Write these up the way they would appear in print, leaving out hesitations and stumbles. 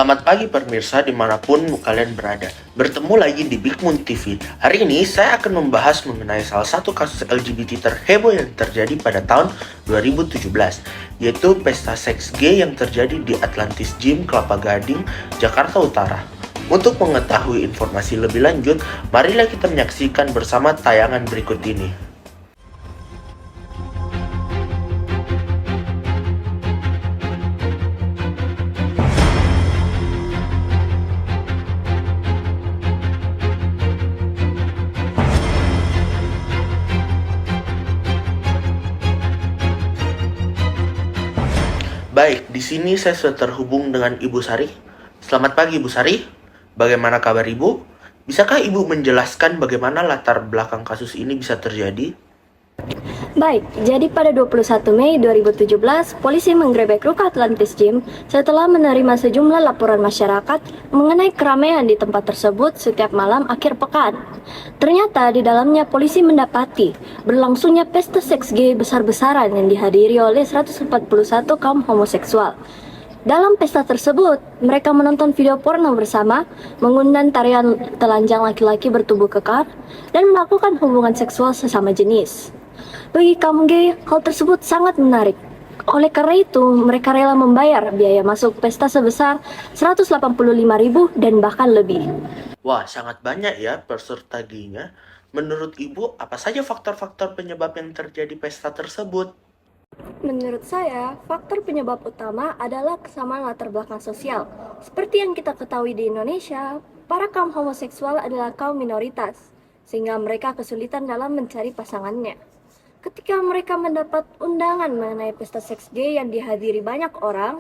Selamat pagi pemirsa dimanapun kalian berada. Bertemu lagi di Big Moon TV. Hari ini saya akan membahas mengenai salah satu kasus LGBT terheboh yang terjadi pada tahun 2017, yaitu pesta seks gay yang terjadi di Atlantis Gym, Kelapa Gading, Jakarta Utara. Untuk mengetahui informasi lebih lanjut, marilah kita menyaksikan bersama tayangan berikut ini. Baik, di sini saya sudah terhubung dengan Ibu Sari. Selamat pagi, Ibu Sari. Bagaimana kabar Ibu? Bisakah Ibu menjelaskan bagaimana latar belakang kasus ini bisa terjadi? Baik, jadi pada 21 Mei 2017, polisi menggerebek Ruko Atlantis Gym setelah menerima sejumlah laporan masyarakat mengenai keramaian di tempat tersebut setiap malam akhir pekan. Ternyata di dalamnya polisi mendapati berlangsungnya pesta seks gay besar-besaran yang dihadiri oleh 141 kaum homoseksual. Dalam pesta tersebut, mereka menonton video porno bersama, mengundang tarian telanjang laki-laki bertubuh kekar, dan melakukan hubungan seksual sesama jenis. Bagi kaum gay, hal tersebut sangat menarik. Oleh karena itu, mereka rela membayar biaya masuk pesta sebesar 185.000 dan bahkan lebih. Wah, sangat banyak ya peserta gaynya. Menurut Ibu, apa saja faktor-faktor penyebab yang terjadi pesta tersebut? Menurut saya, faktor penyebab utama adalah kesamaan latar belakang sosial. Seperti yang kita ketahui di Indonesia, para kaum homoseksual adalah kaum minoritas, sehingga mereka kesulitan dalam mencari pasangannya. Ketika mereka mendapat undangan mengenai pesta seks gay yang dihadiri banyak orang,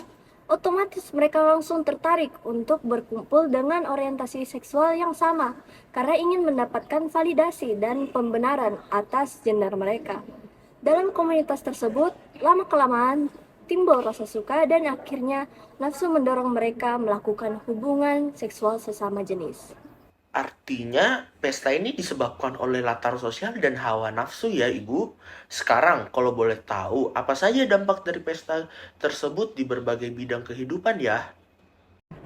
otomatis mereka langsung tertarik untuk berkumpul dengan orientasi seksual yang sama karena ingin mendapatkan validasi dan pembenaran atas gender mereka. Dalam komunitas tersebut, lama-kelamaan timbul rasa suka dan akhirnya nafsu mendorong mereka melakukan hubungan seksual sesama jenis. Artinya, pesta ini disebabkan oleh latar sosial dan hawa nafsu ya, Ibu. Sekarang, kalau boleh tahu, apa saja dampak dari pesta tersebut di berbagai bidang kehidupan ya?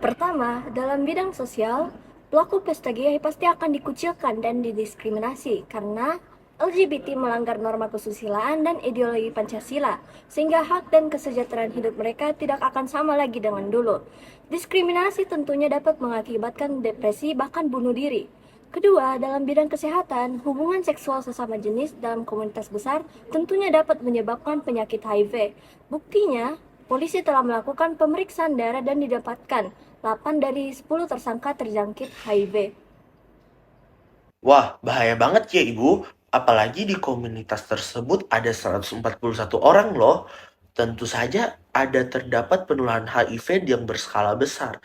Pertama, dalam bidang sosial, pelaku pesta gay pasti akan dikucilkan dan didiskriminasi karena LGBT melanggar norma kesusilaan dan ideologi Pancasila, sehingga hak dan kesejahteraan hidup mereka tidak akan sama lagi dengan dulu. Diskriminasi tentunya dapat mengakibatkan depresi bahkan bunuh diri. Kedua, dalam bidang kesehatan, hubungan seksual sesama jenis dalam komunitas besar tentunya dapat menyebabkan penyakit HIV. Buktinya, polisi telah melakukan pemeriksaan darah dan didapatkan 8 dari 10 tersangka terjangkit HIV. Wah, bahaya banget ya, Ibu. Apalagi di komunitas tersebut ada 141 orang loh. Tentu saja ada terdapat penularan HIV yang berskala besar.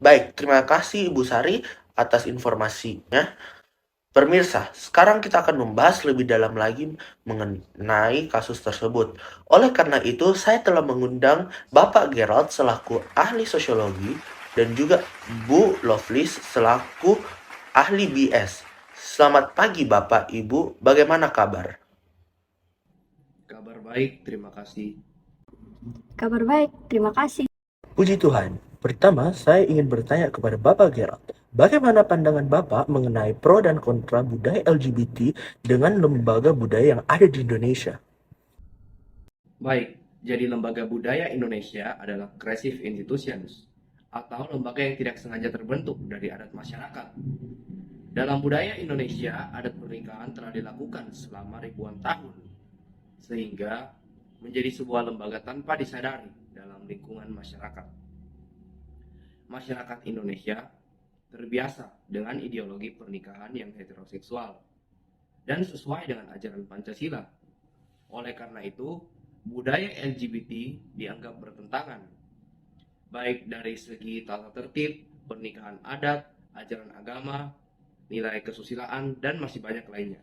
Baik, terima kasih Ibu Sari atas informasinya. Pemirsa, sekarang kita akan membahas lebih dalam lagi mengenai kasus tersebut. Oleh karena itu, saya telah mengundang Bapak Gerald selaku ahli sosiologi dan juga Bu Lovlis selaku ahli BS. Selamat pagi Bapak, Ibu. Bagaimana kabar? Kabar baik, terima kasih. Kabar baik, terima kasih. Puji Tuhan. Pertama, saya ingin bertanya kepada Bapak Gerald. Bagaimana pandangan Bapak mengenai pro dan kontra budaya LGBT dengan lembaga budaya yang ada di Indonesia? Baik, jadi Lembaga Budaya Indonesia adalah Creative Institutions atau lembaga yang tidak sengaja terbentuk dari adat masyarakat. Dalam budaya Indonesia, adat pernikahan telah dilakukan selama ribuan tahun, sehingga menjadi sebuah lembaga tanpa disadari dalam lingkungan masyarakat. Masyarakat Indonesia terbiasa dengan ideologi pernikahan yang heteroseksual dan sesuai dengan ajaran Pancasila. Oleh karena itu, budaya LGBT dianggap bertentangan, baik dari segi tata tertib, pernikahan adat, ajaran agama, nilai kesusilaan, dan masih banyak lainnya.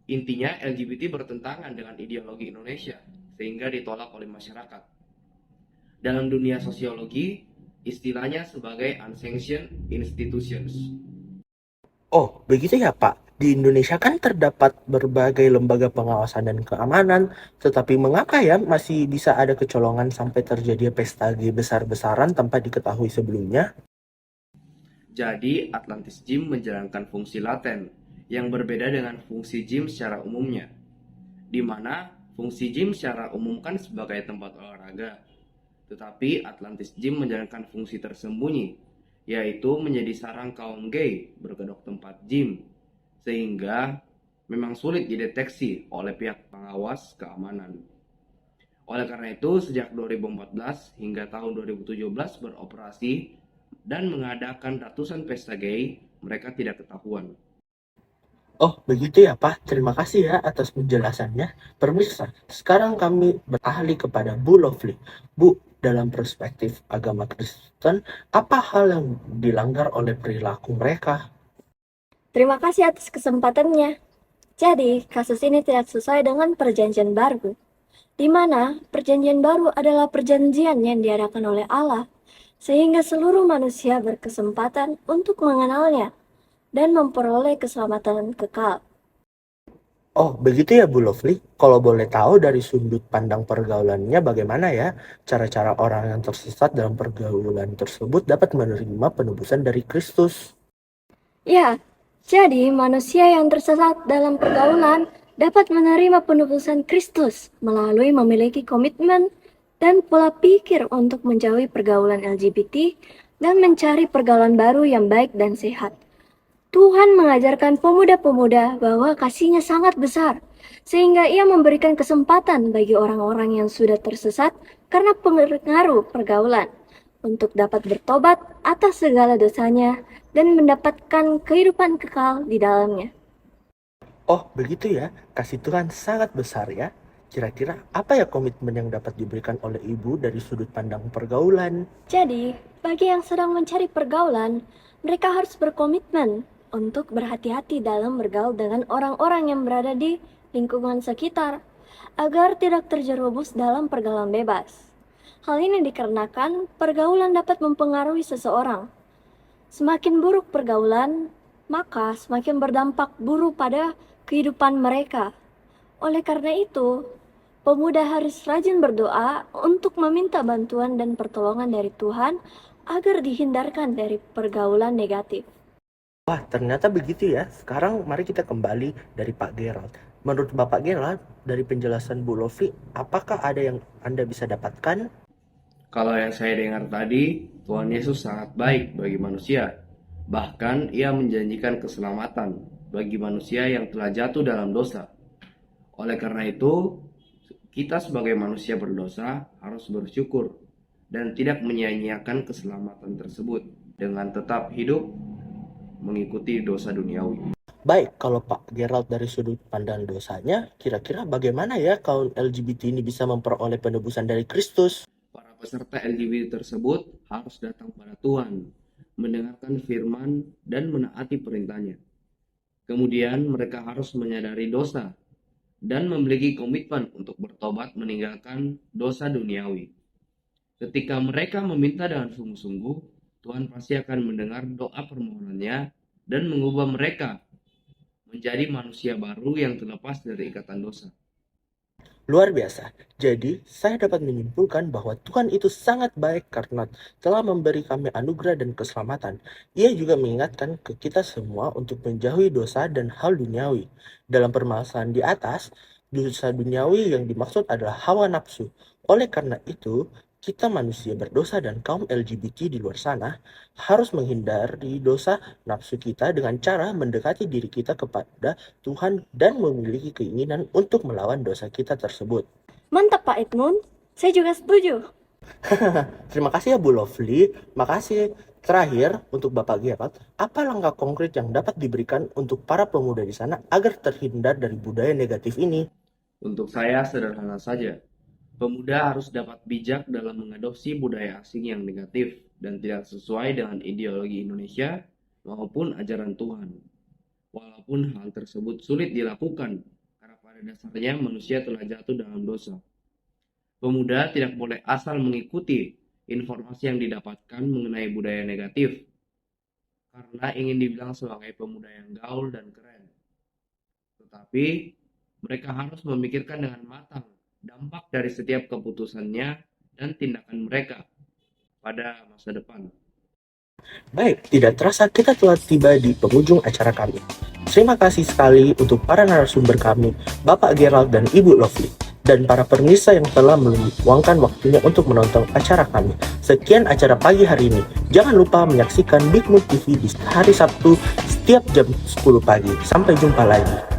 Intinya, LGBT bertentangan dengan ideologi Indonesia, sehingga ditolak oleh masyarakat. Dalam dunia sosiologi, istilahnya sebagai unsanctioned institutions. Oh, begitu ya Pak. Di Indonesia kan terdapat berbagai lembaga pengawasan dan keamanan, tetapi mengapa ya masih bisa ada kecolongan sampai terjadi pesta G besar-besaran tanpa diketahui sebelumnya? Jadi, Atlantis Gym menjalankan fungsi laten yang berbeda dengan fungsi gym secara umumnya, di mana fungsi gym secara umum kan sebagai tempat olahraga, tetapi Atlantis Gym menjalankan fungsi tersembunyi, yaitu menjadi sarang kaum gay berkedok tempat gym, sehingga memang sulit dideteksi oleh pihak pengawas keamanan. Oleh karena itu, sejak 2014 hingga tahun 2017 beroperasi dan mengadakan ratusan pesta gay, mereka tidak ketahuan. Oh, begitu ya, Pak. Terima kasih ya atas penjelasannya. Pemirsa, sekarang kami beralih kepada Bu Lovely. Bu, dalam perspektif agama Kristen, apa hal yang dilanggar oleh perilaku mereka? Terima kasih atas kesempatannya. Jadi, kasus ini tidak sesuai dengan perjanjian baru, di mana perjanjian baru adalah perjanjian yang diadakan oleh Allah, sehingga seluruh manusia berkesempatan untuk mengenalnya dan memperoleh keselamatan kekal. Oh, begitu ya Bu Lovely. Kalau boleh tahu dari sudut pandang pergaulannya bagaimana ya cara-cara orang yang tersesat dalam pergaulan tersebut dapat menerima penebusan dari Kristus? Ya, jadi manusia yang tersesat dalam pergaulan dapat menerima penebusan Kristus melalui memiliki komitmen dan pola pikir untuk menjauhi pergaulan LGBT dan mencari pergaulan baru yang baik dan sehat. Tuhan mengajarkan pemuda-pemuda bahwa kasih-Nya sangat besar, sehingga Ia memberikan kesempatan bagi orang-orang yang sudah tersesat karena pengaruh pergaulan untuk dapat bertobat atas segala dosanya dan mendapatkan kehidupan kekal di dalamnya. Oh, begitu ya. Kasih Tuhan sangat besar ya. Kira-kira apa ya komitmen yang dapat diberikan oleh ibu dari sudut pandang pergaulan? Jadi, bagi yang sedang mencari pergaulan, mereka harus berkomitmen untuk berhati-hati dalam bergaul dengan orang-orang yang berada di lingkungan sekitar, agar tidak terjerumus dalam pergaulan bebas. Hal ini dikarenakan pergaulan dapat mempengaruhi seseorang. Semakin buruk pergaulan, maka semakin berdampak buruk pada kehidupan mereka. Oleh karena itu, pemuda harus rajin berdoa untuk meminta bantuan dan pertolongan dari Tuhan agar dihindarkan dari pergaulan negatif. Wah, ternyata begitu ya. Sekarang mari kita kembali dari Pak Gerald. Menurut Bapak Gerald, dari penjelasan Bu Lofi, apakah ada yang Anda bisa dapatkan? Kalau yang saya dengar tadi, Tuhan Yesus sangat baik bagi manusia. Bahkan ia menjanjikan keselamatan bagi manusia yang telah jatuh dalam dosa. Oleh karena itu, kita sebagai manusia berdosa harus bersyukur dan tidak menyia-nyiakan keselamatan tersebut dengan tetap hidup mengikuti dosa duniawi. Baik, kalau Pak Gerald dari sudut pandang dosanya, kira-kira bagaimana ya kaum LGBT ini bisa memperoleh penebusan dari Kristus? Para peserta LGBT tersebut harus datang pada Tuhan, mendengarkan firman dan menaati perintahnya. Kemudian mereka harus menyadari dosa dan memiliki komitmen untuk bertobat meninggalkan dosa duniawi. Ketika mereka meminta dengan sungguh-sungguh, Tuhan pasti akan mendengar doa permohonannya dan mengubah mereka menjadi manusia baru yang terlepas dari ikatan dosa. Luar biasa. Jadi, saya dapat menyimpulkan bahwa Tuhan itu sangat baik karena telah memberi kami anugerah dan keselamatan. Ia juga mengingatkan ke kita semua untuk menjauhi dosa dan hal duniawi. Dalam permasalahan di atas, dosa duniawi yang dimaksud adalah hawa nafsu. Oleh karena itu, kita manusia berdosa dan kaum LGBT di luar sana harus menghindari dosa nafsu kita dengan cara mendekati diri kita kepada Tuhan dan memiliki keinginan untuk melawan dosa kita tersebut. Mantap Pak Edmund, saya juga setuju. Terima kasih ya Bu Lovely. Makasih. Terakhir, untuk Bapak Gerald, apa langkah konkret yang dapat diberikan untuk para pemuda di sana agar terhindar dari budaya negatif ini? Untuk saya sederhana saja. Pemuda harus dapat bijak dalam mengadopsi budaya asing yang negatif dan tidak sesuai dengan ideologi Indonesia maupun ajaran Tuhan. Walaupun hal tersebut sulit dilakukan karena pada dasarnya manusia telah jatuh dalam dosa. Pemuda tidak boleh asal mengikuti informasi yang didapatkan mengenai budaya negatif karena ingin dibilang sebagai pemuda yang gaul dan keren. tetapi mereka harus memikirkan dengan matang dampak dari setiap keputusannya dan tindakan mereka pada masa depan. Baik, tidak terasa kita telah tiba di penghujung acara kami. Terima kasih sekali untuk para narasumber kami, Bapak Gerald dan Ibu Lovely, dan para pemirsa yang telah meluangkan waktunya untuk menonton acara kami. Sekian acara pagi hari ini. Jangan lupa menyaksikan Big Mood TV di hari Sabtu setiap jam 10 pagi. Sampai jumpa lagi.